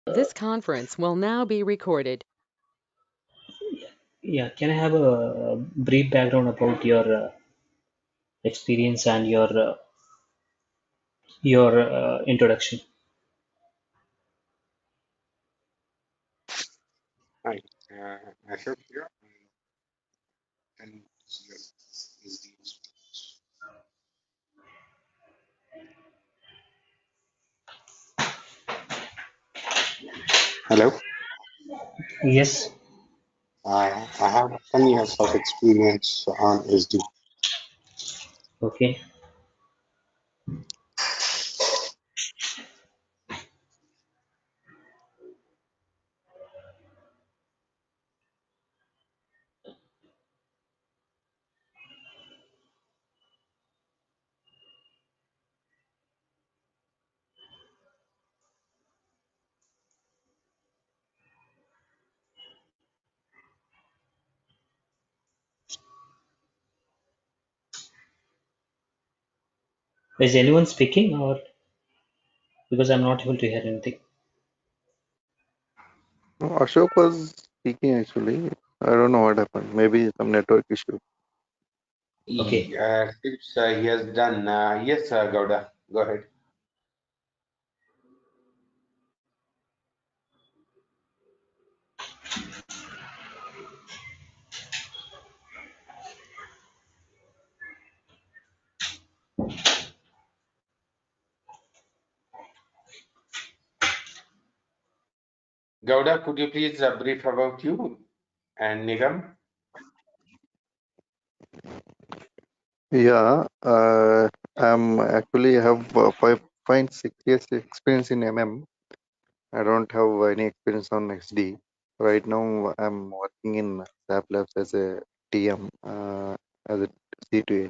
This conference will now be recorded. Yeah, can I have a brief background about your experience and your introduction? Hi, Ashok here. And hello. Yes. I have 10 years of experience on SD. Okay. Is anyone speaking or because I'm not able to hear anything? No, Ashok was speaking actually. I don't know what happened. Maybe some network issue. Okay. Seems he has done. Yes, Gauda, go ahead. Gauda, could you please brief about you and Nigam? Yeah, I'm actually have 5.6 years experience in MM. I don't have any experience on XD. Right now, I'm working in SAP Labs as a TM, as a C2H.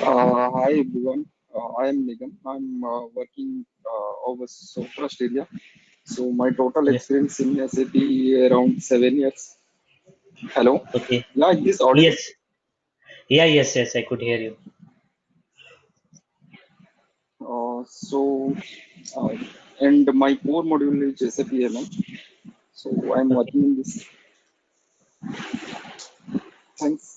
Hi everyone, I am Nigam. I'm working over South Australia. So my total Yeah. experience in SAP around 7 years. Hello, Okay. yeah, it is audible. Yes. Yeah. Yes. Yes. I could hear you. So uh, and my core module is SAP MM. So I'm Okay. working in this. Thanks.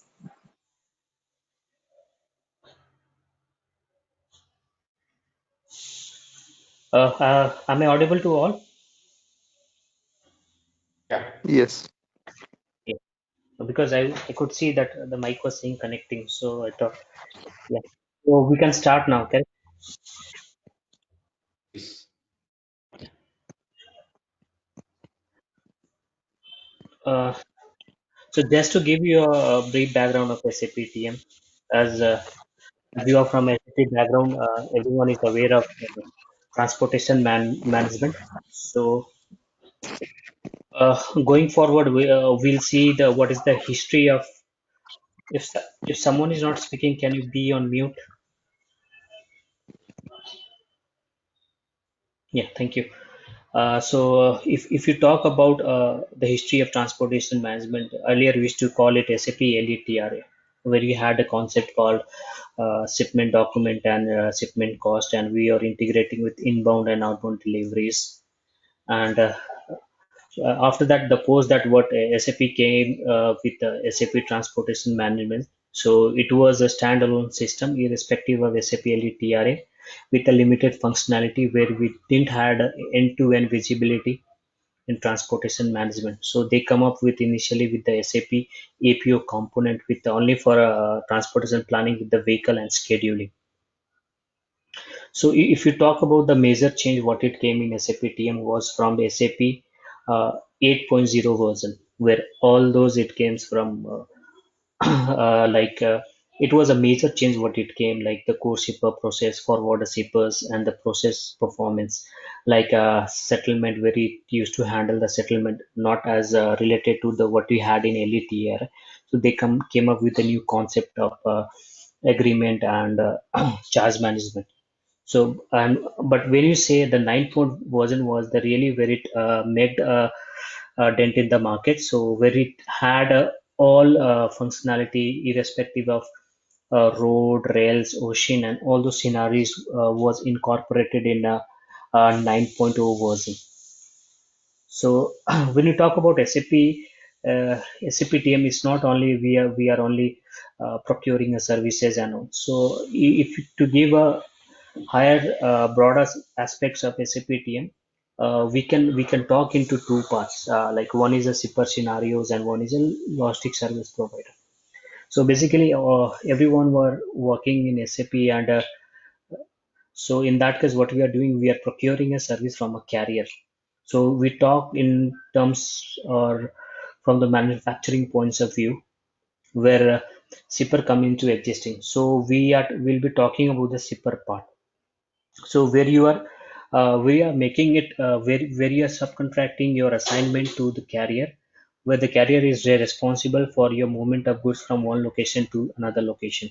Am I audible to all? Yeah. Yes. Yeah. Because I could see that the mic was saying connecting, so I thought yeah. So we can start now. Okay. Please. Uh, so just to give you a brief background of SAP TM, as you are from SAP background, everyone is aware of transportation management. So going forward, we'll see the what is the history of if someone is not speaking, can you be on mute? Yeah, thank you. If you talk about the history of transportation management, earlier we used to call it SAP LETRA, where we had a concept called shipment document and shipment cost, and we are integrating with inbound and outbound deliveries. And after that, the post that what SAP came with SAP transportation management. So it was a standalone system, irrespective of SAP LETRA, with a limited functionality where we didn't had end-to-end visibility in transportation management. So they come up with initially with the SAP APO component with only for transportation planning with the vehicle and scheduling. So if you talk about the major change, what it came in SAP TM was from the SAP 8.0 version, where all those it came from like it was a major change what it came like the core shipper process, forward shippers, and the process performance, like settlement where it used to handle the settlement not as related to the what we had in LETR. So they came up with a new concept of agreement and charge management. So, and but when you say the 9 point version was the really where it made dent in the market. So where it had all functionality irrespective of road, rails, ocean, and all those scenarios was incorporated in a 9.0 version. So when you talk about SAP TM is not only we are only procuring a services and all. So if to give a higher broader aspects of SAP TM, we can talk into two parts. Like one is a super scenarios and one is a logistic service provider. So basically, everyone were working in SAP, and so in that case, what we are doing, we are procuring a service from a carrier. So we talk in terms or from the manufacturing points of view where shipper come into existing. So we'll be talking about the shipper part. So where you are we are making it where you are subcontracting your assignment to the carrier, where the carrier is responsible for your movement of goods from one location to another location.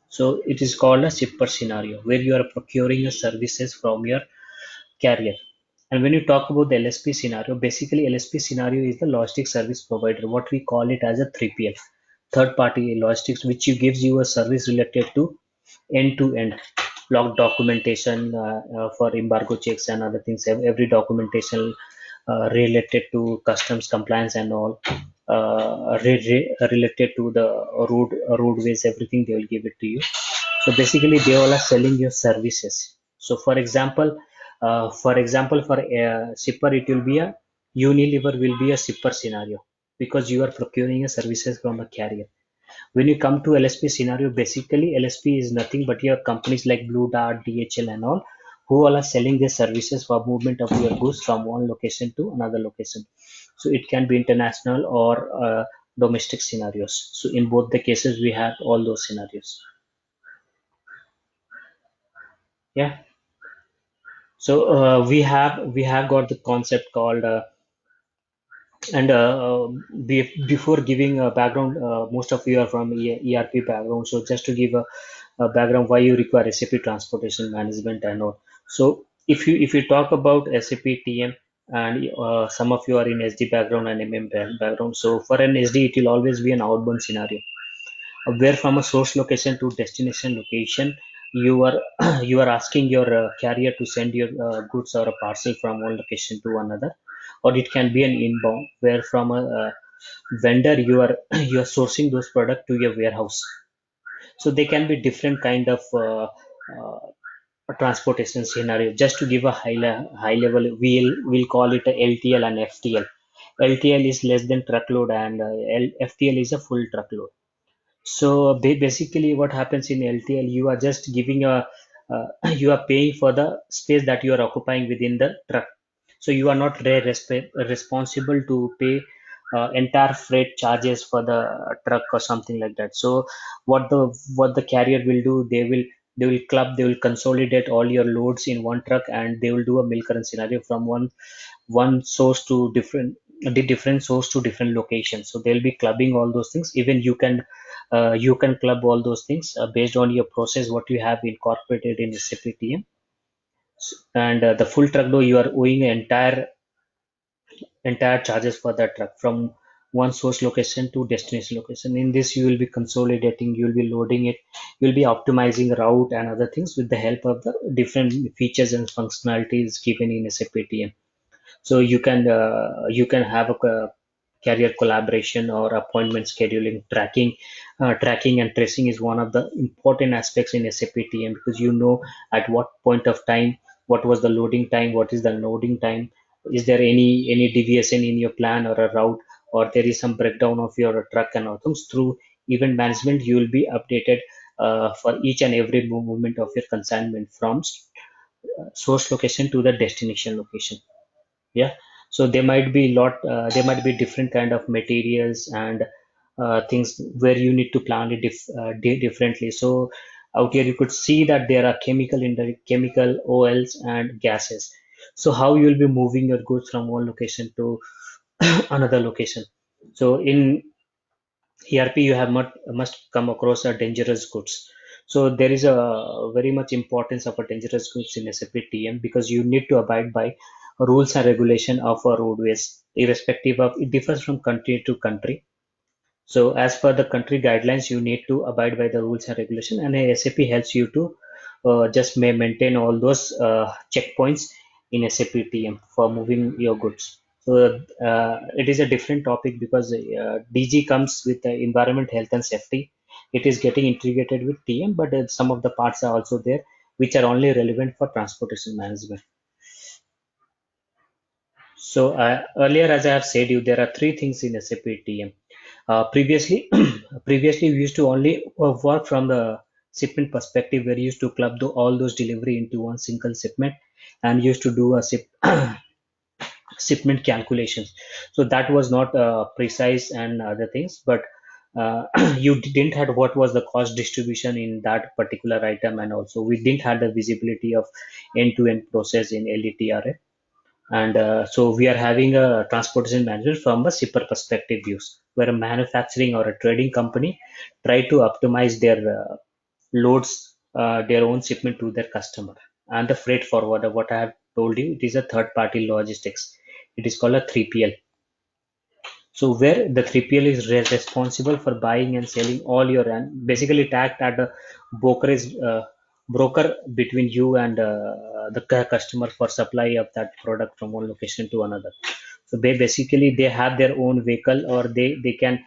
So it is called a shipper scenario where you are procuring your services from your carrier. And when you talk about the LSP scenario, basically LSP scenario is the logistic service provider, what we call it as a 3PL, third party logistics, which you gives you a service related to end to end log documentation for embargo checks and other things, every documentation related to customs compliance and all, related to the roadways, everything they will give it to you. So basically, they all are selling your services. So for a shipper, it will be a Unilever will be a shipper scenario because you are procuring a services from a carrier. When you come to LSP scenario, basically LSP is nothing but your companies like Blue Dart, DHL, and all, who all are selling their services for movement of your goods from one location to another location. So it can be international or domestic scenarios. So in both the cases, we have all those scenarios. Yeah. So we have got the concept called and before giving a background, most of you are from ERP background. So just to give a background why you require SAP transportation management and all. So if you talk about SAP TM, and some of you are in SD background and MM background. So for an SD, it will always be an outbound scenario where from a source location to destination location, you are you are asking your carrier to send your goods or a parcel from one location to another, or it can be an inbound where from a vendor you are sourcing those product to your warehouse. So they can be different kind of transportation scenario. Just to give a high level, we'll call it a LTL and FTL. LTL is less than truckload, and FTL is a full truckload. So basically, what happens in LTL, you are just giving you are paying for the space that you are occupying within the truck. So you are not responsible to pay entire freight charges for the truck or something like that. So what the carrier will do, they will consolidate all your loads in one truck, and they will do a milk run scenario from one source to different source to different locations. So they'll be clubbing all those things. Even you can club all those things based on your process what you have incorporated in SAP TM. And the full truck though, you are owing entire charges for that truck from one source location to destination location. In this, you will be consolidating, you will be loading it, you will be optimizing route and other things with the help of the different features and functionalities given in SAP TM. So you can have a carrier collaboration or appointment scheduling. Tracking and tracing is one of the important aspects in SAP TM, because you know at what point of time, what was the loading time, what is the loading time, is there any deviation in your plan or a route, or there is some breakdown of your truck and all things. Through event management, you will be updated for each and every movement of your consignment from source location to the destination location. Yeah. So there might be different kind of materials and things where you need to plan it differently. So out here you could see that there are chemical oils and gases. So how you will be moving your goods from one location to another location. So in ERP, you have must come across a dangerous goods. So there is a very much importance of a dangerous goods in SAP TM, because you need to abide by rules and regulation of roadways, irrespective of it differs from country to country. So as per the country guidelines, you need to abide by the rules and regulation, and SAP helps you to just maintain all those checkpoints in SAP TM for moving your goods. So it is a different topic because DG comes with the environment, health, and safety. It is getting integrated with TM, but some of the parts are also there which are only relevant for transportation management. So earlier, as I have said you, there are three things in SAP TM. Previously, previously we used to only work from the shipment perspective, where you used to club all those delivery into one single shipment and used to do a shipment calculations. So that was not precise and other things, but you didn't had what was the cost distribution in that particular item, and also we didn't have the visibility of end-to-end process in LETRA. And so we are having a transportation management from a shipper perspective views, where a manufacturing or a trading company try to optimize their loads, their own shipment to their customer. And the freight forwarder, what I have told you, it is a third party logistics. It is called a 3PL. So where the 3PL is responsible for buying and selling all your, and basically tagged at the brokerage broker between you and the customer for supply of that product from one location to another. So basically they have their own vehicle, or they can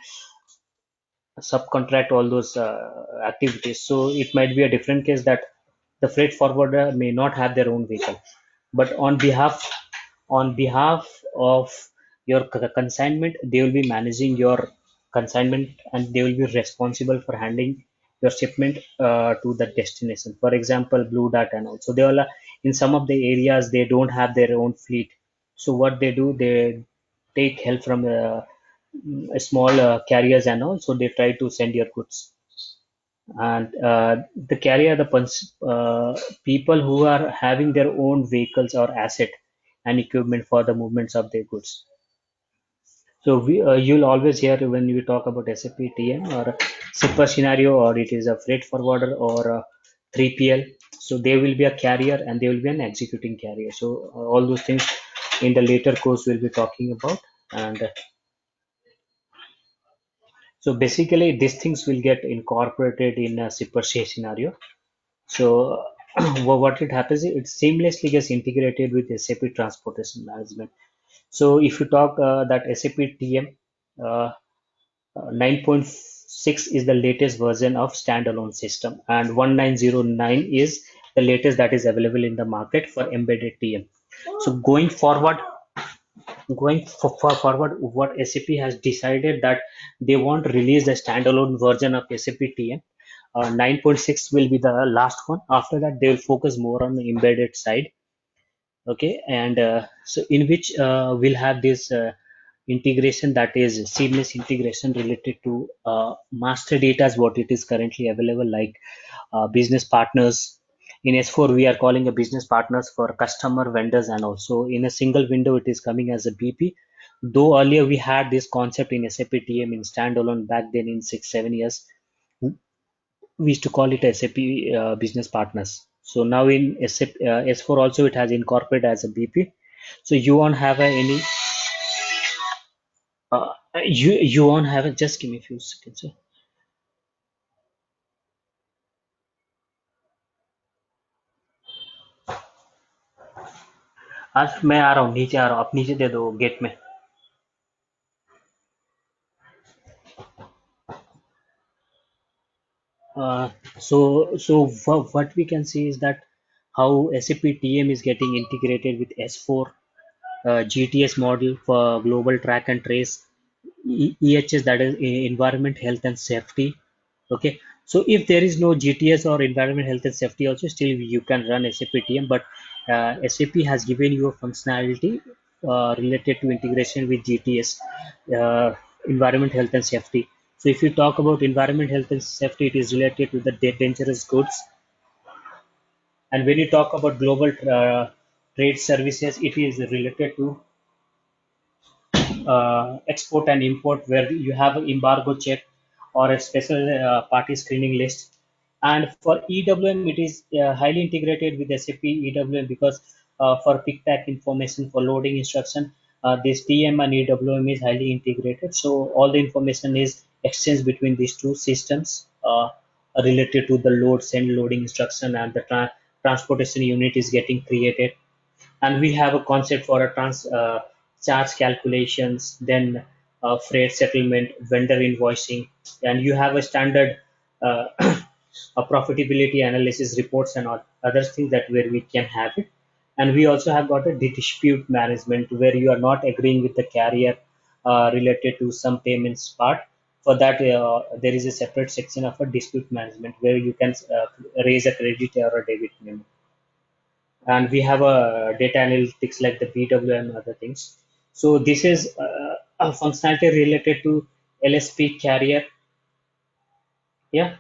subcontract all those activities. So it might be a different case that the freight forwarder may not have their own vehicle, but on behalf of your consignment, they will be managing your consignment, and they will be responsible for handling your shipment to the destination. For example, Blue Dart, and also they all are, in some of the areas they don't have their own fleet. So what they do, they take help from small carriers, and also they try to send your goods. And the carrier, people who are having their own vehicles or asset and equipment for the movements of their goods. So you'll always hear when we talk about SAP TM or a shipper scenario, or it is a freight forwarder or a 3PL. So they will be a carrier and they will be an executing carrier. So all those things in the later course we'll be talking about. And so basically these things will get incorporated in a shipper scenario. So what it happens is it seamlessly gets integrated with SAP transportation management. So if you talk that SAP TM, 9.6 is the latest version of standalone system, and 1909 is the latest that is available in the market for embedded TM. So going forward, what SAP has decided that they want to release a standalone version of SAP TM. 9.6 will be the last one. After that, they will focus more on the embedded side. Okay, and so in which we'll have this integration, that is seamless integration related to master data, is what it is currently available, like business partners. In S4, we are calling a business partners for customer, vendors, and also in a single window, it is coming as a BP. Though earlier we had this concept in SAP TM in standalone back then in 6-7 years, we used to call it SAP business partners. So now in SAP, S4 also it has incorporated as a BP. So you won't have any. You won't have it. Just give me a few seconds. Sir. आज मैं आ रहा हूँ, नीचे आ रहा हूँ, आप नीचे दे दो गेट में. So what we can see is that how SAP TM is getting integrated with S4 GTS model for global track and trace, EHS, that is environment, health and safety. Okay, so if there is no GTS or environment, health and safety, also still you can run SAP TM, but SAP has given you a functionality related to integration with GTS, environment, health and safety. So if you talk about environment, health and safety, it is related to the dangerous goods. And when you talk about global trade services, it is related to export and import, where you have an embargo check or a special party screening list. And for EWM, it is highly integrated with SAP EWM, because for pick pack information for loading instruction. This TM and EWM is highly integrated, so all the information is exchanged between these two systems related to the load, send, loading instruction, and the transportation unit is getting created. And we have a concept for a charge calculations, then freight settlement, vendor invoicing, and you have a standard uh, a profitability analysis reports and all other things that where we can have it. And we also have got a dispute management where you are not agreeing with the carrier related to some payments part. For that, there is a separate section of a dispute management where you can raise a credit or a debit memo. And we have a data analytics like the BWM and other things. So this is a functionality related to LSP carrier. Yeah,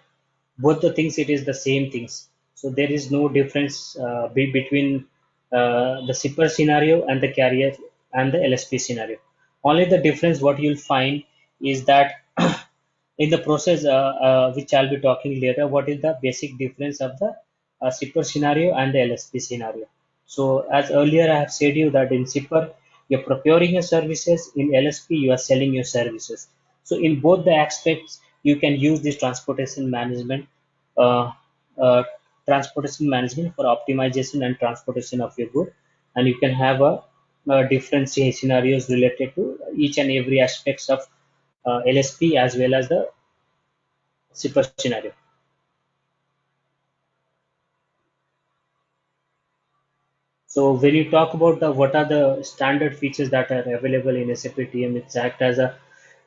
both the things it is the same things. So there is no difference between the shipper scenario and the carrier and the LSP scenario. Only the difference what you'll find is that in the process which I'll be talking later, what is the basic difference of the shipper scenario and the LSP scenario. So as earlier I have said you that in shipper you're procuring your services, in LSP you are selling your services. So in both the aspects you can use this uh, uh, transportation management for optimization and transportation of your good, and you can have different scenarios related to each and every aspects of LSP as well as the super scenario. So when you talk about the what are the standard features that are available in SAP TM, it's act as a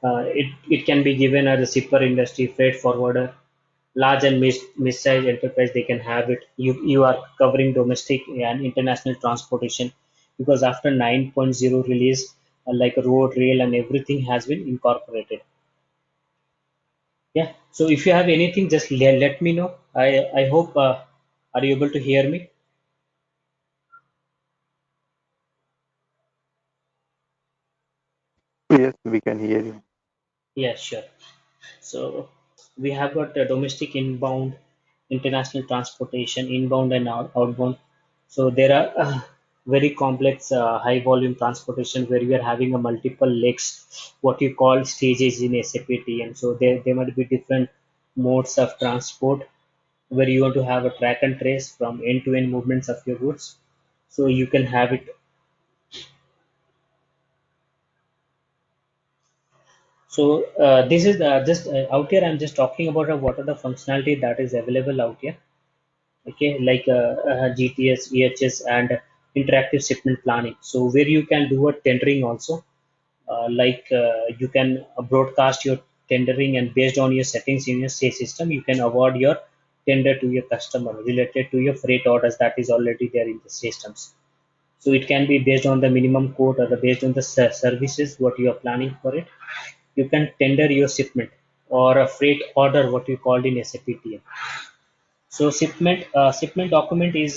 it can be given as a shipper industry, freight forwarder, large and mid-sized enterprise. They can have it. You are covering domestic and international transportation because after 9.0 release, like road, rail, and everything has been incorporated. Yeah. So if you have anything, just let me know. I hope are you able to hear me? Yes, we can hear you. Yeah, sure. So we have got domestic inbound, international transportation, inbound and outbound. So there are very complex high volume transportation where we are having a multiple legs, what you call stages in SAP TM. So there might be different modes of transport where you want to have a track and trace from end to end movements of your goods. So you can have it. So this is just out here. I'm just talking about what are the functionality that is available out here. Okay, like GTS, EHS, and interactive shipment planning. So where you can do a tendering also, like you can broadcast your tendering, and based on your settings in your say system, you can award your tender to your customer related to your freight orders that is already there in the systems. So it can be based on the minimum quote or the based on the services what you are planning for it. You can tender your shipment or a freight order what you called in SAP TM. So shipment document is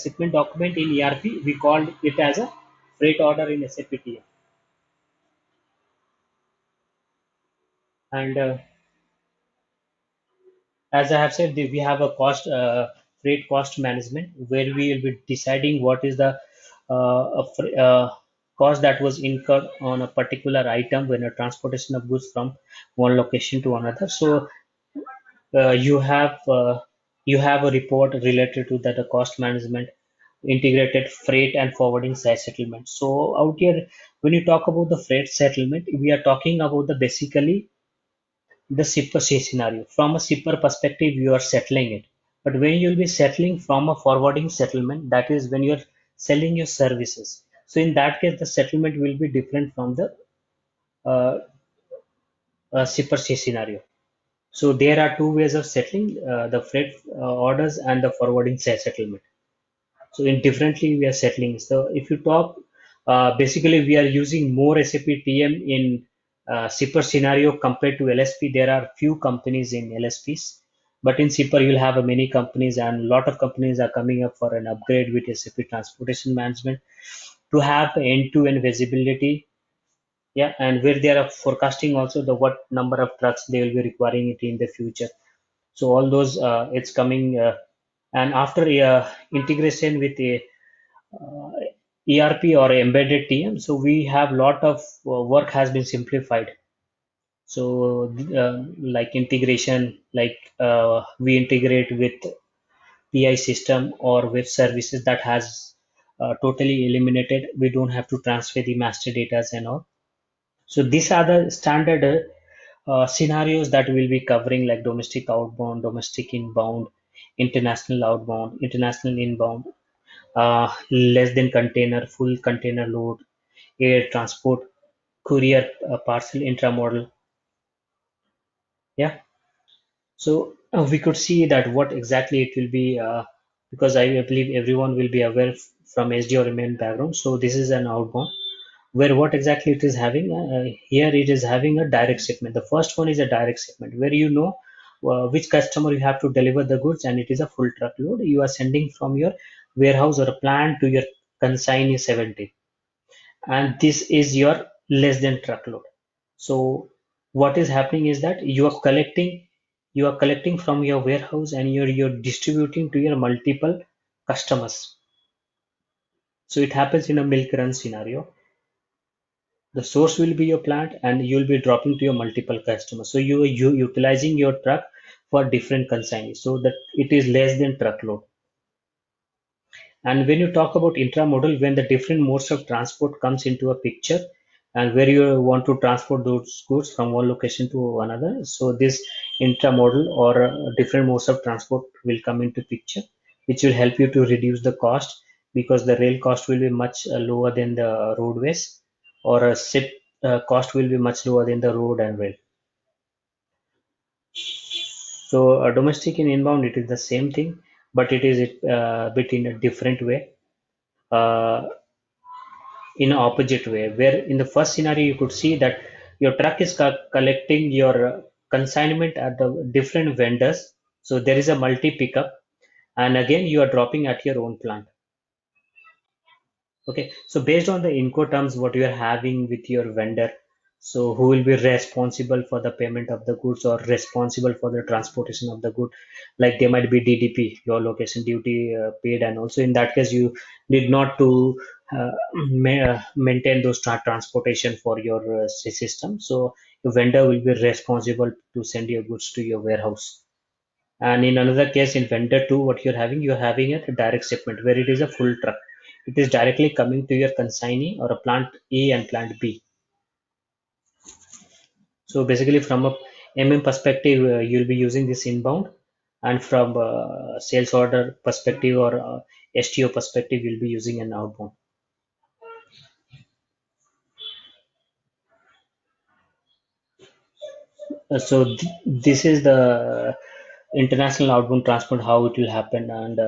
shipment document in ERP. We called it as a freight order in SAP TM. And as I have said, we have a freight cost management where we will be deciding what is the cost that was incurred on a particular item when a transportation of goods from one location to another. So uh, you have uh, you have a report related to that cost management, integrated freight and forwarding side settlement. So out here, when you talk about the freight settlement, we are talking about the basically the shipper scenario. From a shipper perspective, you are settling it. But when you'll be settling from a forwarding settlement, that is when you're selling your services. So in that case, the settlement will be different from the uh, shipper scenario. So there are two ways of settling the freight orders and the forwarding settlement. So in differently we are settling. So if you talk, basically we are using more SAP TM in shipper scenario compared to LSP. There are few companies in LSPs, but in shipper you'll have many companies, and a lot of companies are coming up for an upgrade with SAP transportation management to have end-to-end visibility. Yeah, and where they are forecasting also the what number of trucks they will be requiring it in the future. So all those it's coming, and after integration with uh, ERP or embedded TM. So we have lot of work has been simplified. So like integration, like we integrate with PI system or web services that has totally eliminated. We don't have to transfer the master data and all. So these are the standard scenarios that we'll be covering, like domestic outbound, domestic inbound, international outbound, international inbound, less than container, full container load, air transport, courier, parcel intramodal. Yeah. So we could see that what exactly it will be, because I believe everyone will be aware from SD or MN background. So this is an outbound where what exactly it is having. Here it is having a direct shipment. The first one is a direct shipment where you know which customer you have to deliver the goods, and it is a full truckload. You are sending from your warehouse or a plant to your consignee 70, and this is your less than truckload. So what is happening is that you are collecting from your warehouse, and you're distributing to your multiple customers. So it happens in a milk run scenario. The source will be your plant, and you'll be dropping to your multiple customers. So you utilizing your truck for different consignees, so that it is less than truckload. And when you talk about intramodal, when the different modes of transport comes into a picture, and where you want to transport those goods from one location to another, so this intramodal or different modes of transport will come into picture, which will help you to reduce the cost, because the rail cost will be much lower than the roadways, or a ship cost will be much lower than the road and rail. So domestic and inbound, it is the same thing, but it is a bit in a different way. Uh, in an opposite way, where in the first scenario you could see that your truck is collecting your consignment at the different vendors. So there is a multi pickup, and again you are dropping at your own plant. Okay, so based on the Incoterms, what you are having with your vendor, so who will be responsible for the payment of the goods or responsible for the transportation of the good? Like there might be DDP, your location duty paid, and also in that case you need not to maintain those transportation for your system. So your vendor will be responsible to send your goods to your warehouse. And in another case, in vendor two, what you're having a direct shipment where it is a full truck. It is directly coming to your consignee or a plant A and plant B. So basically, from a perspective, you'll be using this inbound, and from sales order perspective or STO perspective, you'll be using an outbound. So this is the international outbound transport, how it will happen, and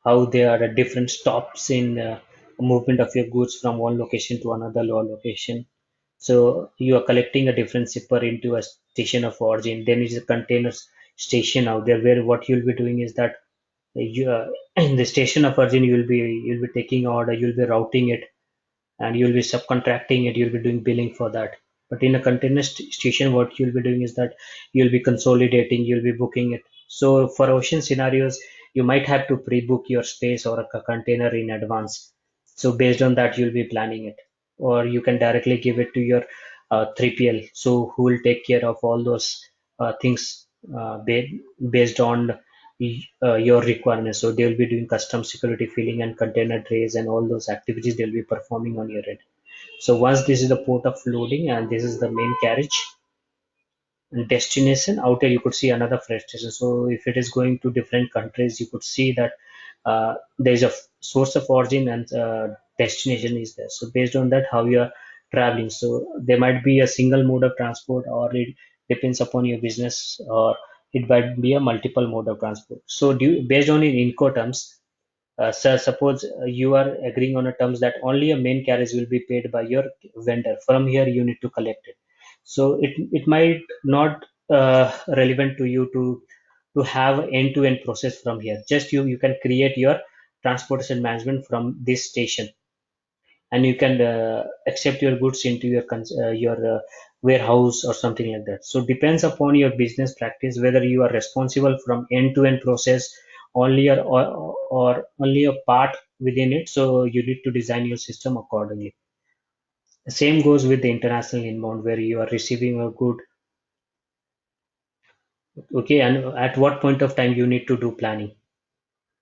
how there are different stops in movement of your goods from one location to another location. So you are collecting a different shipper into a station of origin. Then is a container station out there, where what you'll be doing is that you in the station of origin you'll be taking order, you'll be routing it, and you'll be subcontracting it, you'll be doing billing for that. But in a container station, what you'll be doing is that you'll be consolidating, you'll be booking it. So for ocean scenarios, you might have to pre-book your space or a container in advance. So based on that, you'll be planning it, or you can directly give it to your 3PL. So who will take care of all those things based on your requirements. So they'll be doing custom security filling and container trays and all those activities they'll be performing on your end. So once this is the port of loading and this is the main carriage and destination, out here you could see another freight station. So if it is going to different countries, you could see that there is a source of origin and destination is there. So based on that, how you are traveling. So there might be a single mode of transport, or it depends upon your business, or it might be a multiple mode of transport. So based on in Incoterms, so suppose you are agreeing on a terms that only a main carriage will be paid by your vendor. From here, you need to collect it. So it might not relevant to you to have end-to-end process from here. Just you can create your transportation management from this station, and you can accept your goods into your warehouse or something like that. So depends upon your business practice whether you are responsible from end-to-end process only, or only a part within it. So you need to design your system accordingly. The same goes with the international inbound where you are receiving a good, okay, and at what point of time you need to do planning,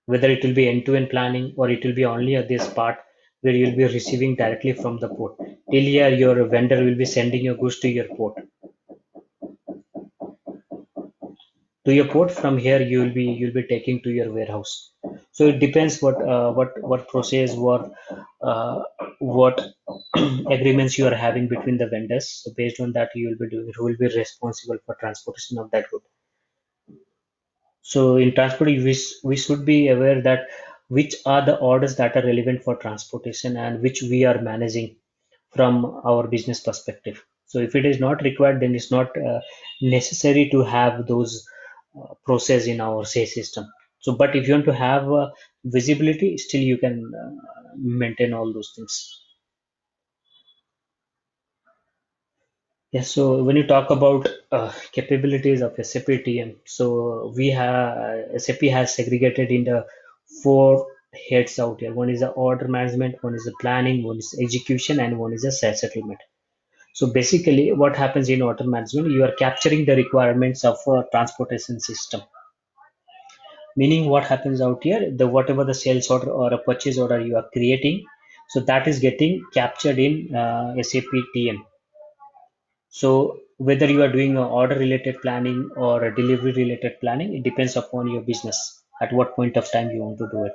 whether it will be end-to-end planning or it will be only at this part where you'll be receiving directly from the port. Till here, your vendor will be sending your goods to your port. To your port, from here you'll be taking to your warehouse. So it depends what process, what agreements you are having between the vendors. So based on that, you will be doing who will be responsible for transportation of that good. So in transport, we should be aware that which are the orders that are relevant for transportation and which we are managing from our business perspective. So if it is not required, then it's not necessary to have those process in our say system. So, but if you want to have visibility, still you can maintain all those things. Yes, so when you talk about capabilities of SAP TM, so we have SAP has segregated in the four heads out here. One is the order management, one is the planning, one is execution, and one is the sales settlement. So basically, what happens in order management, you are capturing the requirements of a transportation system. Meaning, what happens out here, the whatever the sales order or a purchase order you are creating, so that is getting captured in SAP TM. So whether you are doing a order related planning or a delivery related planning, it depends upon your business at what point of time you want to do it.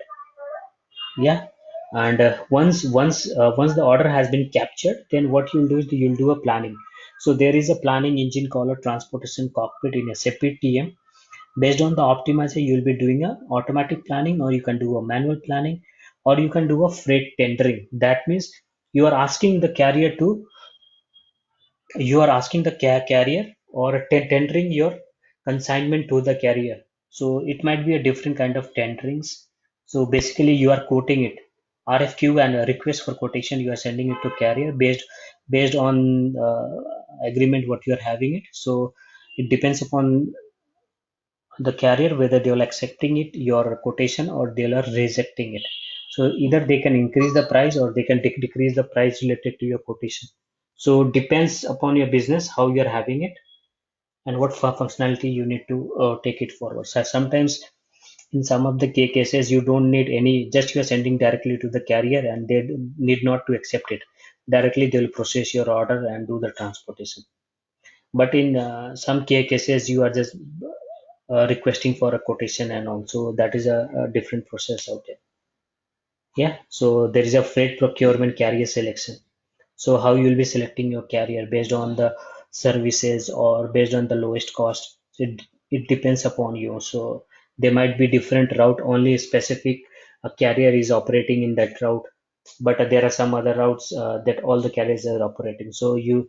Yeah. And once the order has been captured, then what you'll do is you'll do a planning. So there is a planning engine called a transportation cockpit in SAP TM. Based on the optimizer, you'll be doing a automatic planning, or you can do a manual planning, or you can do a freight tendering. That means you are asking the carrier to you are asking the carrier or tendering your consignment to the carrier. So it might be a different kind of tenderings. So basically you are quoting it, RFQ and a request for quotation, you are sending it to carrier based on agreement what you are having it. So it depends upon the carrier whether they will accepting it your quotation or they are rejecting it. So either they can increase the price or they can decrease the price related to your quotation. So depends upon your business how you are having it and what functionality you need to take it forward. So sometimes in some of the cases you don't need any, just you are sending directly to the carrier and they need not to accept it directly. They will process your order and do the transportation. But in some cases you are just requesting for a quotation, and also that is a different process out there. Yeah, so there is a freight procurement carrier selection. So how you will be selecting your carrier based on the services or based on the lowest cost. So it depends upon you. So there might be different route, only specific carrier is operating in that route, but there are some other routes that all the carriers are operating. So you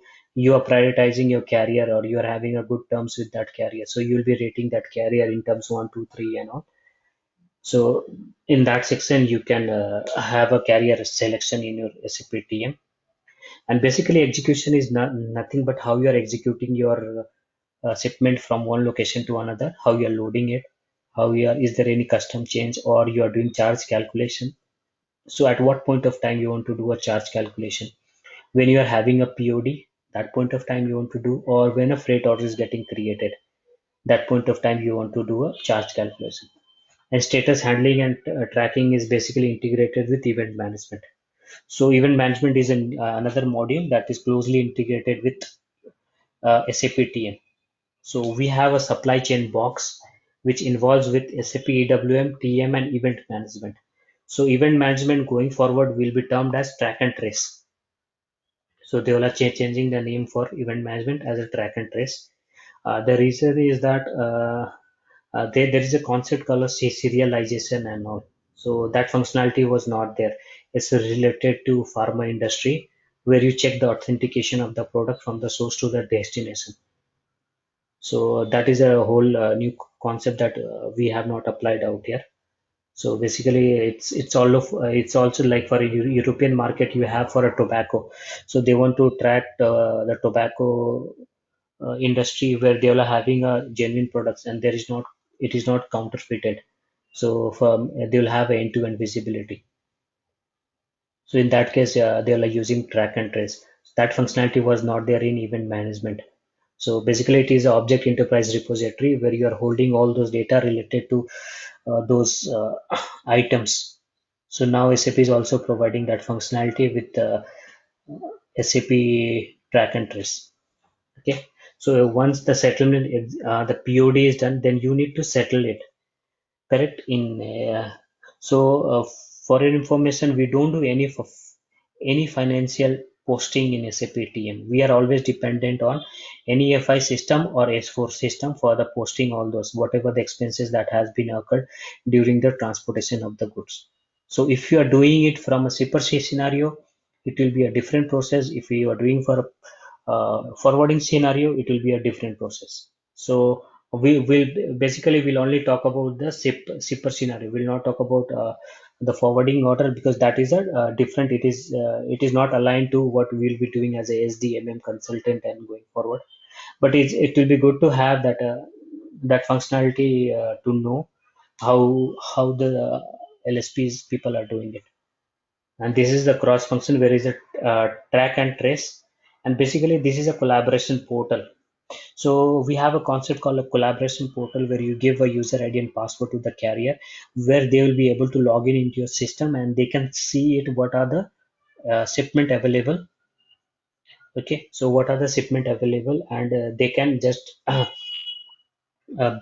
are prioritizing your carrier or you are having a good terms with that carrier. So you'll be rating that carrier in terms 1, 2, 3 and all. So in that section, you can have a carrier selection in your SAP TM. And basically, execution is not nothing but how you are executing your shipment from one location to another, how you are loading it, how you are, is there any custom change or you are doing charge calculation. So at what point of time you want to do a charge calculation? When you are having a POD, that point of time you want to do, or when a freight order is getting created, that point of time you want to do a charge calculation. And status handling and tracking is basically integrated with event management. So event management is another module that is closely integrated with SAP TM. So we have a supply chain box which involves with SAP EWM, TM, and event management. So event management going forward will be termed as track and trace. So they will are changing the name for event management as a track and trace. The reason is that there is a concept called as serialization and all. So that functionality was not there. It's related to pharma industry where you check the authentication of the product from the source to the destination. So that is a whole new concept that we have not applied out here. So basically, it's all of it's also like for a European market you have for a tobacco. So they want to track the tobacco industry where they are having a genuine products and there is not, it is not counterfeited. So for they will have end-to-end visibility. So in that case, they are like using track and trace. That functionality was not there in event management. So basically, it is an object enterprise repository where you are holding all those data related to those items. So now SAP is also providing that functionality with SAP track and trace. Okay. So once the settlement, the POD is done, then you need to settle it. Correct. So for your information, we don't do any financial posting in SAP TM. We are always dependent on any FI system or S4 system for the posting all those whatever the expenses that has been occurred during the transportation of the goods. So if you are doing it from a super C scenario, it will be a different process. If you are doing for a forwarding scenario, it will be a different process. So we will basically will only talk about the shipper scenario. We'll not talk about the forwarding order because that is a different. It is not aligned to what we'll be doing as a SDMM consultant and going forward. But it will be good to have that functionality to know how the LSPs people are doing it. And this is the cross function where is a track and trace. And basically this is a collaboration portal. So we have a concept called a collaboration portal where you give a user ID and password to the carrier where they will be able to log in into your system and they can see it what are the shipment available. Okay, so what are the shipment available and they can just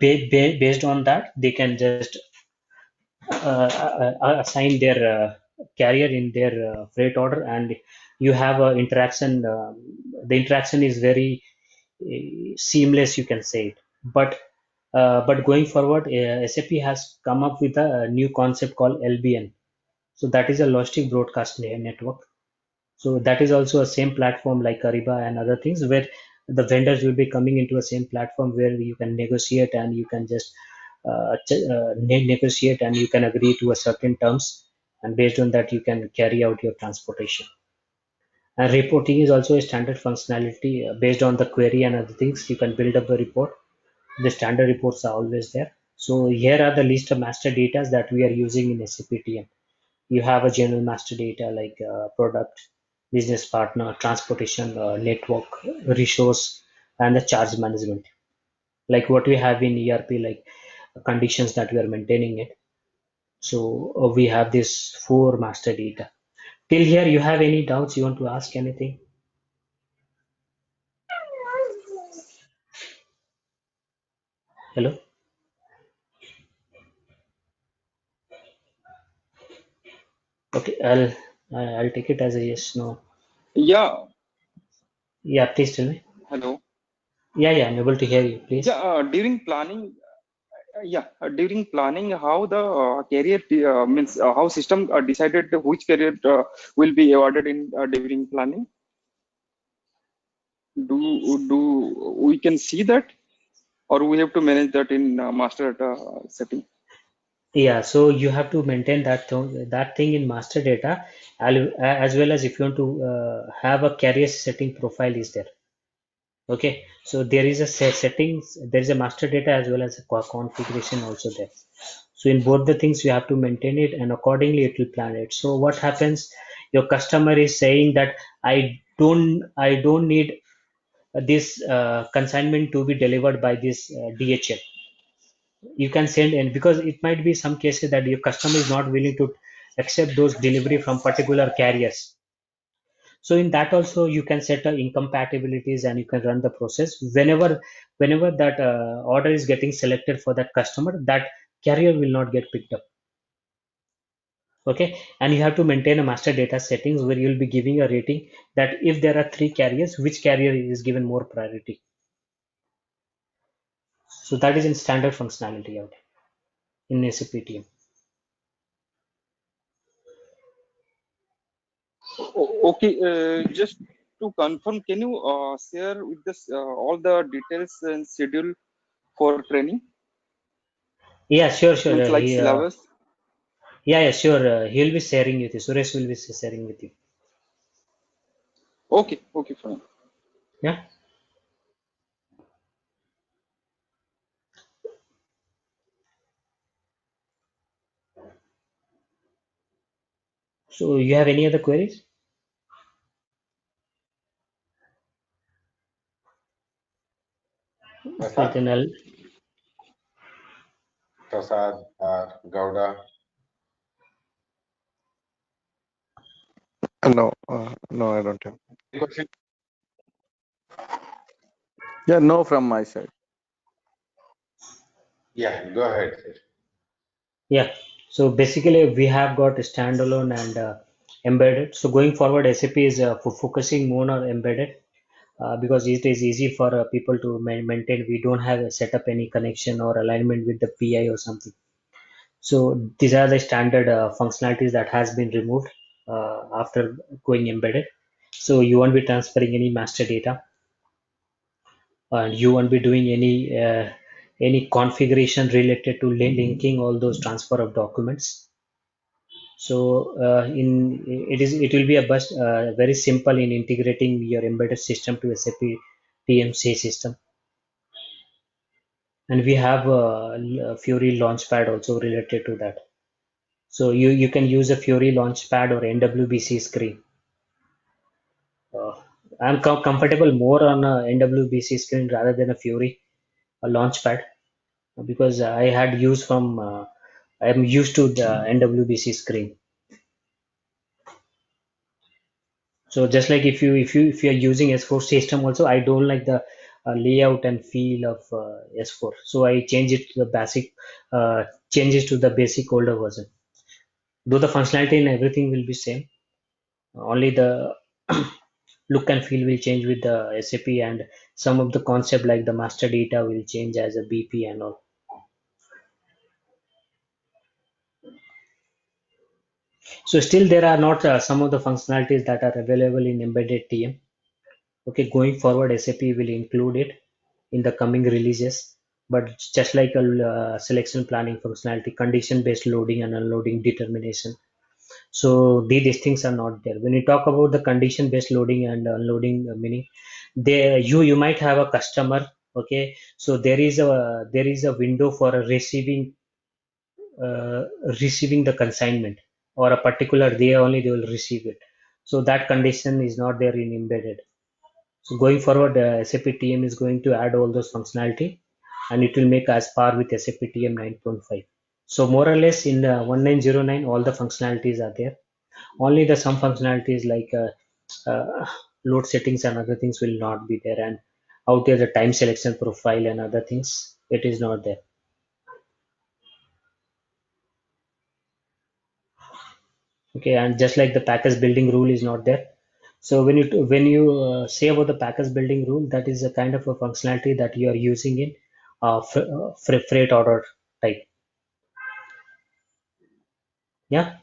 based on that they can just assign their carrier in their freight order and you have a interaction. The interaction is very seamless, you can say it. But going forward, SAP has come up with a new concept called LBN. So that is a logistic broadcast network. So that is also a same platform like Ariba and other things where the vendors will be coming into a same platform where you can negotiate and you can just negotiate and you can agree to a certain terms and based on that you can carry out your transportation. And reporting is also a standard functionality based on the query and other things. You can build up a report. The standard reports are always there. So here are the list of master data that we are using in SAP TM. You have a general master data like product, business partner, transportation, network, resource, and the charge management. Like what we have in ERP, like conditions that we are maintaining it. So we have this four master data. Till here, you have any doubts? You want to ask anything? Hello? Okay, I'll take it as a yes, no. Yeah, Yeah, please tell me. hello. Yeah, I'm able to hear you. Yeah, Please. during planning, how the carrier means how system decided which carrier will be awarded in during planning. Do we can see that, or we have to manage that in master setting? Yeah, so you have to maintain that thing in master data, as well as if you want to have a carrier setting profile is there. Okay, so there is a settings, there is a master data as well as a configuration also there. So in both the things you have to maintain it and accordingly it will plan it. So what happens? Your customer is saying that I don't need this consignment to be delivered by this DHL. You can send in because it might be some cases that your customer is not willing to accept those delivery from particular carriers. So in that also you can set incompatibilities and you can run the process whenever that order is getting selected for that customer, that carrier will not get picked up. Okay, and you have to maintain a master data settings where you'll be giving a rating that if there are three carriers, which carrier is given more priority. So that is in standard functionality out in SAP TM. Okay, just to confirm, can you share with us all the details and schedule for training, Yeah, sure. means like syllabus? Yeah, sure. He'll be sharing with you. Suresh will be sharing with you. Okay, okay, fine. Yeah. So you have any other queries? Prasad, Then I'll, Prasad or Gowda? No, no, I don't have. Question? Yeah, no from my side. Yeah, go ahead, sir. yeah. So basically, we have got standalone and embedded. So going forward, SAP is focusing more on embedded because it is easy for people to maintain. We don't have set up any connection or alignment with the PI or something. So these are the standard functionalities that has been removed after going embedded. So you won't be transferring any master data, and you won't be doing any configuration related to linking all those transfer of documents. So it will be a bus very simple in integrating your embedded system to SAP TMC system. And we have Fury Launchpad also related to that. So you can use a Fury Launchpad or NWBC screen. Uh, I'm comfortable more on a NWBC screen rather than a Fury a Launchpad because I had used from I'm used to the NWBC screen. So just like if you're using S4 system also, I don't like the layout and feel of S4. So I change it to the basic changes to the basic older version. Though the functionality and everything will be same, only the look and feel will change with the SAP and some of the concept like the master data will change as a BP and all. So still there are not some of the functionalities that are available in embedded TM. Okay, going forward, SAP will include it in the coming releases. But just like a selection planning functionality, condition-based loading and unloading determination. So these things are not there. When you talk about the condition-based loading and unloading, meaning there you might have a customer. Okay, so there is a window for uh, receiving the consignment or a particular day only they will receive it. So that condition is not there in embedded. So going forward, SAP TM is going to add all those functionality and it will make as par with SAP TM 9.5. So more or less in the 1909, all the functionalities are there. Only the some functionalities like load settings and other things will not be there. And out there, the time selection profile and other things, it is not there. Okay, and just like the package building rule is not there. So when you say about the package building rule, that is a kind of a functionality that you are using in freight order type. Yeah,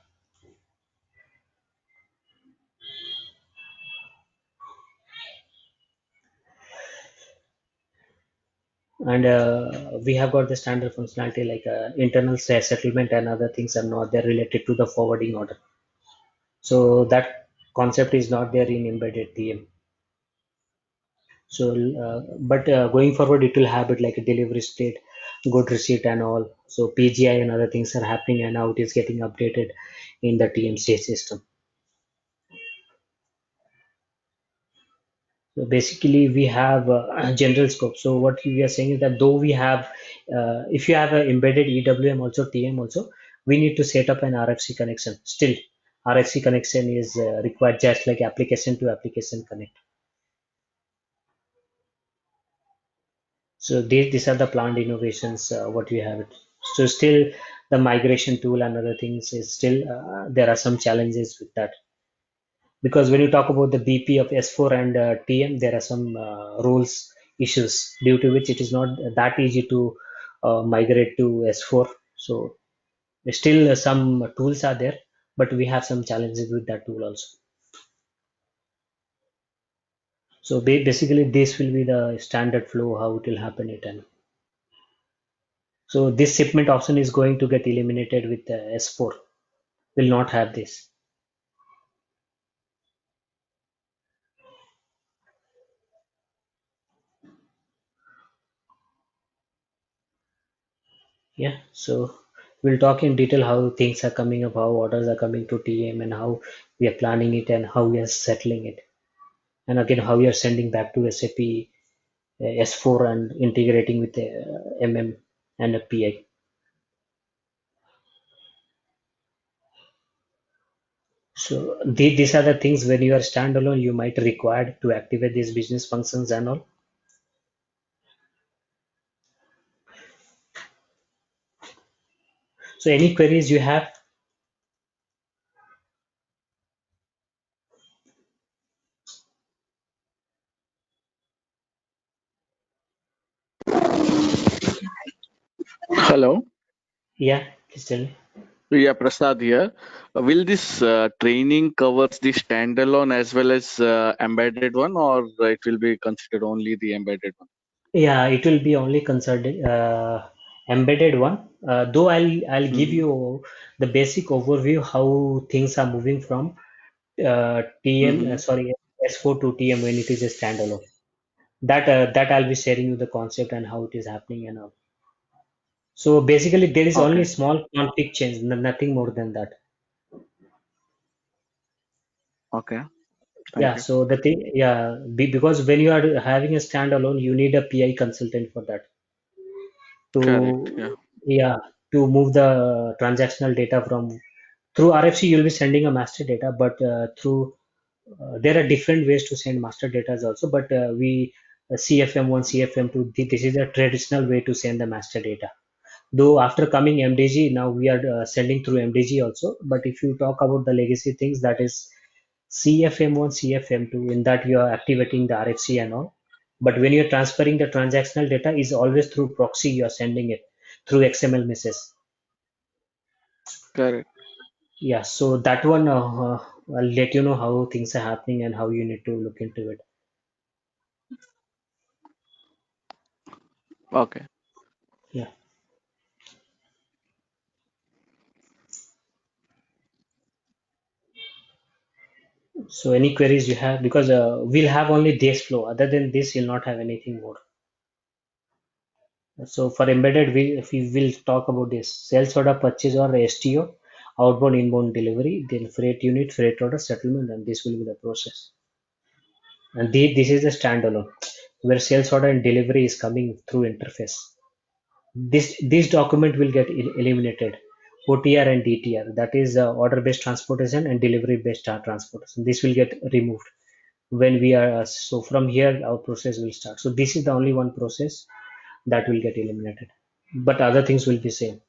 and we have got the standard functionality like internal settlement and other things are not there related to the forwarding order. So that concept is not there in embedded TM. So, but going forward, it will have it like a delivery state, good receipt and all. So PGI and other things are happening, and now it is getting updated in the TMC system. So basically, we have general scope. So what we are saying is that though we have, if you have an embedded EWM also TM also, we need to set up an RFC connection. Still, RFC connection is required just like application to application connect. So these are the planned innovations what we have. So still the migration tool and other things is still there are some challenges with that because when you talk about the BP of S4 and TM, there are some rules issues due to which it is not that easy to migrate to S4. So still some tools are there, but we have some challenges with that tool also. So basically, this will be the standard flow how it will happen it and so this shipment option is going to get eliminated with the S4. Will not have this. Yeah. So We'll talk in detail how things are coming up, how orders are coming to TM, and how we are planning it and how we are settling it. And again, how we are sending back to SAP S4 and integrating with the MM and a PI. So these are the things when you are standalone, you might require to activate these business functions and all. So any queries you have? Hello. Yeah, please tell me. Yeah, Prasad here. Will this training covers the standalone as well as embedded one, or it will be considered only the embedded one? Yeah, it will be only concerned embedded one. Though I'll give Mm-hmm. you the basic overview how things are moving from TM Mm-hmm. sorry S4 to TM when it is a standalone. That I'll be sharing you the concept and how it is happening and all. So basically there is only Okay. small config change, nothing more than that. Okay. Thank Yeah, you. so the thing, yeah, because when you are having a standalone, you need a PI consultant for that Correct. to, Yeah. yeah, to move the transactional data from through RFC. You'll be sending a master data, but through there are different ways to send master data also. But we CFM1, CFM2, this is a traditional way to send the master data. Though after coming MDG, now we are sending through MDG also. But if you talk about the legacy things, that is CFM1, CFM2, in that you are activating the RFC and all. But when you're transferring the transactional data, is always through proxy. You are sending it through XML message. Correct. Yeah, so that one I'll let you know how things are happening and how you need to look into it. Okay. Yeah. So any queries you have, because we'll have only this flow. Other than this, you'll not have anything more. So for embedded, we will talk about this sales order, purchase order, STO, outbound, inbound delivery, then freight unit, freight order, settlement, and this will be the process. And this is the standalone, where sales order and delivery is coming through interface. This document will get eliminated. OTR and DTR, that is order based transportation and delivery based transportation. This will get removed when we are so from here our process will start. So this is the only one process that will get eliminated, but other things will be same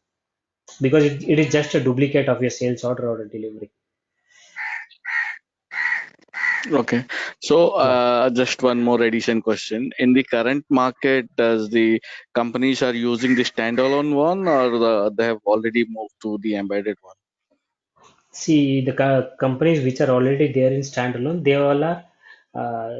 because it is just a duplicate of your sales order or a delivery. Okay. So, Yeah. just one more addition question. In the current market, does the companies are using the standalone one, or they have already moved to the embedded one? See, the companies which are already there in standalone, they all are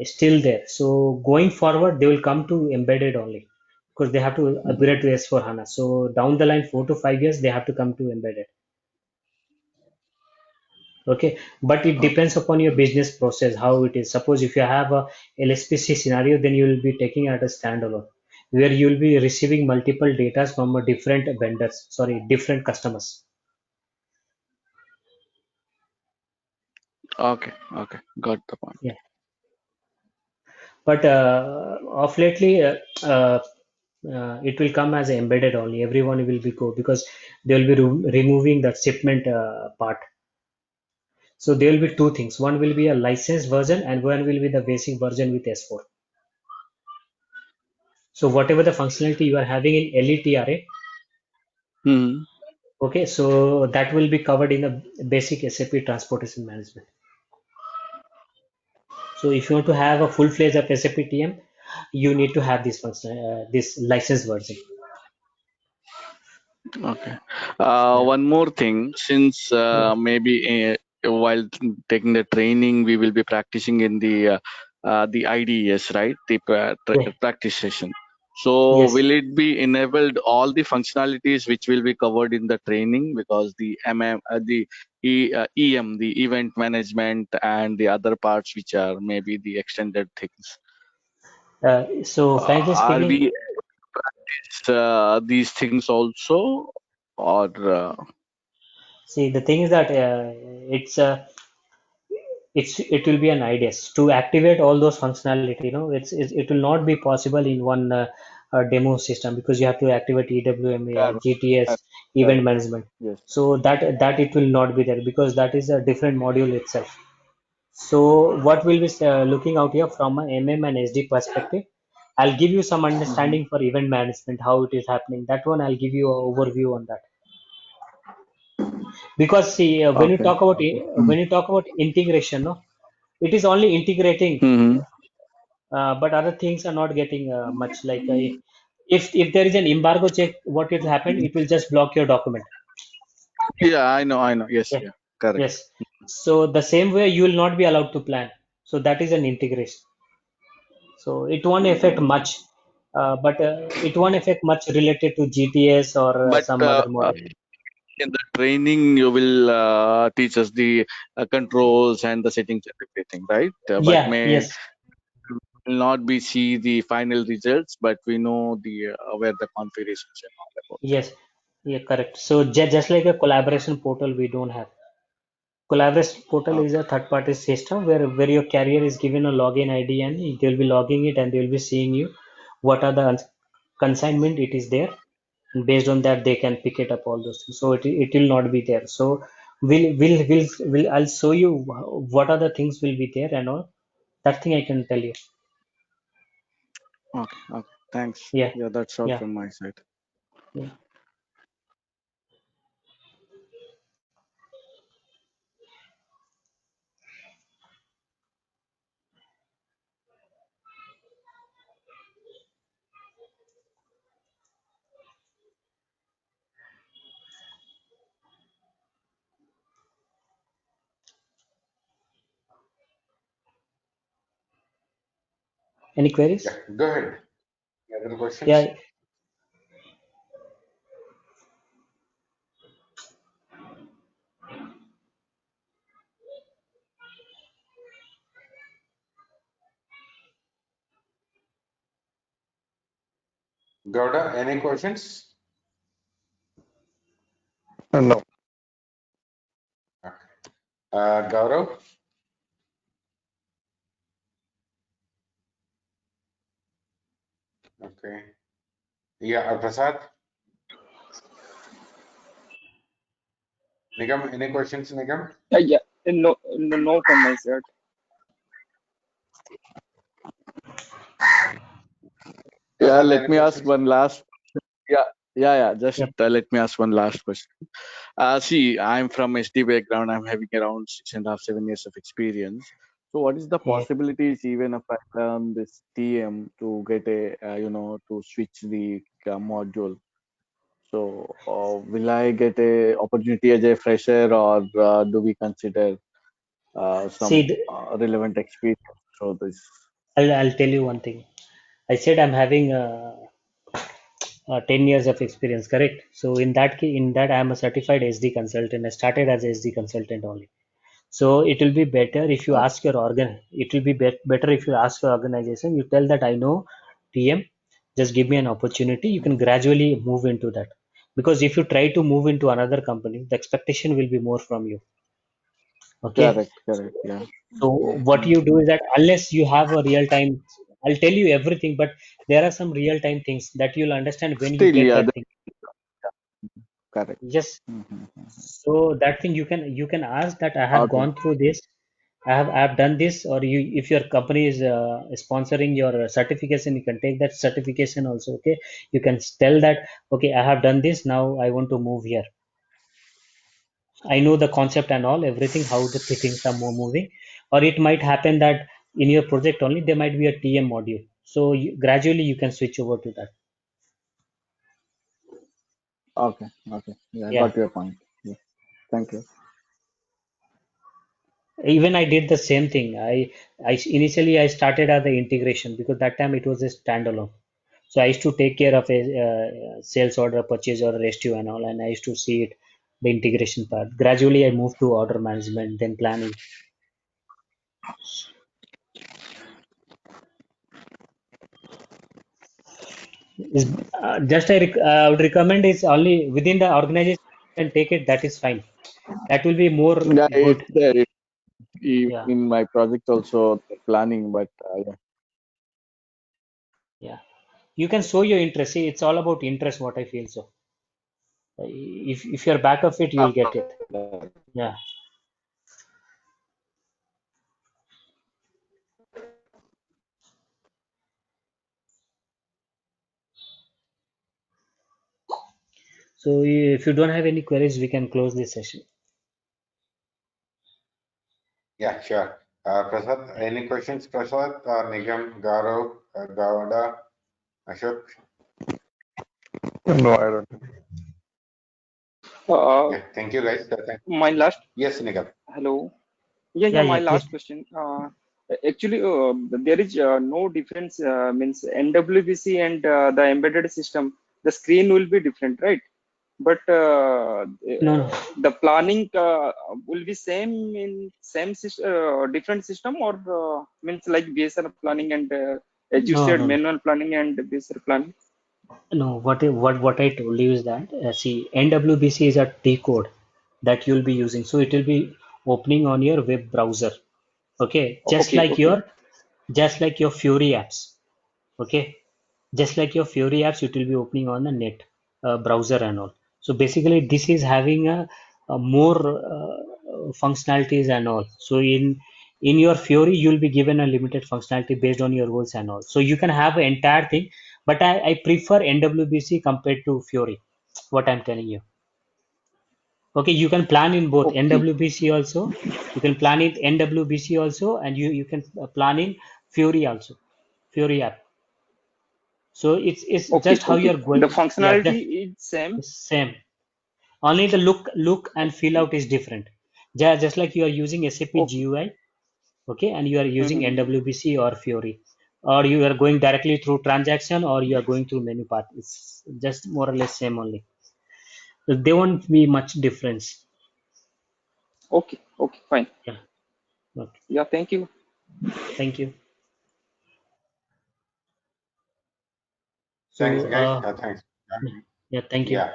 still there. So going forward, they will come to embedded only because they have to Mhm. upgrade to S4 HANA. So down the line, 4 to 5 years, they have to come to embedded. Okay, but it Okay. depends upon your business process, how it is. Suppose if you have a LSPC scenario, then you will be taking it as standalone, where you will be receiving multiple data from a different vendors, sorry, different customers. Okay. Okay. Got the point. Yeah. But of lately, it will come as embedded only. Everyone will be go because they will be removing the shipment part. So there will be two things. One will be a licensed version, and one will be the basic version with S4. So whatever the functionality you are having in LETRA, Hmm. okay, so that will be covered in the basic SAP transportation management. So if you want to have a full fledged of SAP TM, you need to have this function, this license version. Okay. Yeah, One more thing, since yeah, maybe while taking the training, we will be practicing in the IDES, right? The yeah, practice session. So yes. will it be enabled all the functionalities which will be covered in the training, because the EM, the event management, and the other parts which are maybe the extended things. So frankly Are speaking, we these things also? or See, the thing is that it's it will be an IDES to activate all those functionality. It will not be possible in one demo system, because you have to activate EWMA, correct, GTS, event correct. management. Yes. So that it will not be there, because that is a different module itself. So what we'll be looking out here from a MM and SD perspective, I'll give you some Mhm. understanding for event management, how it is happening. That one I'll give you an overview on that. Because see, when you Okay. talk about Okay. Mm. when you talk about integration, no, it is only integrating, Mhm. but other things are not getting much. Like if there is an embargo check, what will happen? It will just block your document. Yeah, I know. I know. Yes. Yeah. Yeah. Correct. Yes. So the same way you will not be allowed to plan. So that is an integration. So it won't affect much, but it won't affect much related to GTS or But some other model. in the training, you will teach us the controls and the settings and everything, right? But Yeah. may Yes. will not be see the final results, but we know the where the configurations and all about that. Yes. Yeah. Correct. So just like a collaboration portal, we don't have. Collaboration portal is Okay. a third-party system where your carrier is given a login ID, and they will be logging it, and they will be seeing you what are the consignment it is there, and based on that they can pick it up all those things. So it will not be there. So will I'll show you what are the things will be there and all. That thing I can tell you. Okay. Okay. Thanks. Yeah. Yeah, that's all Yeah. from my side. Yeah. Any queries? Yeah, go ahead. Other questions? Yeah. Gauda, any questions? No. Okay. Gaurav? Okay. Yeah, Prasad? Nigam, any questions, Nigam? Yeah, no from my side. Yeah, Prasad, let any me ask questions? one last. Yeah, yeah. Just Yep. let me ask one last question. See, I'm from SD background. I'm having around 6.5, 7 years of experience. So, what is the Yeah. possibilities even if I learn this TM to get a to switch the module? So, will I get a opportunity as a fresher, or do we consider See, some relevant experience through this? I'll tell you one thing. I said I'm having 10 years of experience, correct? So in that I am a certified SD consultant. I started as a SD consultant only. So it will be better if you Okay, ask your it will be better if you ask your organization, you tell that I know TM, just give me an opportunity. You can gradually move into that. Because if you try to move into another company, the expectation will be more from you. Okay. correct, correct. Yeah. So what you do is that unless you have a real time, I'll tell you everything, but there are some real time things that you'll understand when you Still, get yeah, that thing. correct. Yes. Mm-hmm. So that thing you can ask that I have Okay. gone through this, I have done this, or you if your company is sponsoring your certification, you can take that certification also. Okay, you can tell that okay, I have done this, now I want to move here. I know the concept and all everything how the things are moving, or it might happen that in your project only there might be a TM module. So gradually you can switch over to that. Okay. Okay. Yeah, I Yeah. got your point. Yeah. Thank you. Even I did the same thing. I initially I started as the integration because that time it was a standalone. So I used to take care of a sales order, purchase order, STO and all, and I used to see it the integration part. Gradually I moved to order management, then planning. is I would recommend is only within the organization and take it. That is fine. That will be more Yeah, good. it's there. Yeah, In my project also planning, but yeah. You can show your interest. See, it's all about interest. What I feel so. If you're back of it, you will get it. Yeah. So if you don't have any queries, we can close this session. Yeah, sure. Prasad, any questions, Prasad, Nigam, Gaurav, Gowda, Ashok? No, I don't. Uh, Yeah, thank you, guys. my last, Yes, Nigam. hello. Yeah, Yeah, my yeah. Please. last question. Actually, there is no difference, means NWBC and the embedded system, the screen will be different, right? But No, the planning will be same in same different system, or means like BSR planning and as you no, said, no, no. manual planning and BSR planning. No, what I told you is that see, NWBC is a T code that you'll be using. So it will be opening on your web browser. Okay, Okay, okay, just like your Fury apps. Okay, just like your Fury apps, it will be opening on the net browser and all. So basically, this is having a more functionalities and all. So in your Fury, you'll be given a limited functionality based on your goals and all. So you can have an entire thing, but I prefer NWBC compared to Fury. What I'm telling you. Okay, you can plan in both okay, NWBC also. You can plan it NWBC also, and you can plan in Fury also. Fury app. So it's okay, just how okay. you're The going. Yeah, just functionality is same. same. Only the look and feel Okay. out is different. Just like you are using SAP Okay. GUI, okay, and you are using Mhm. NWBC or Fury, or you are going directly through transaction, or you are going through menu path. It's just more or less same only. There won't be much difference. Okay. Okay. Fine. Yeah. Okay. Yeah. Thank you. Thank you. Thanks, So guys. Thanks. yeah, thank you. Yeah.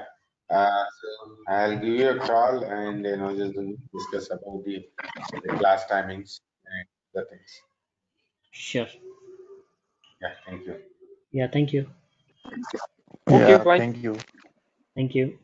So I'll give you a call and just discuss about the class timings and the things. Sure. Yeah. Thank you. Yeah, thank you. Okay. Yeah, Bye. thank you. Thank you.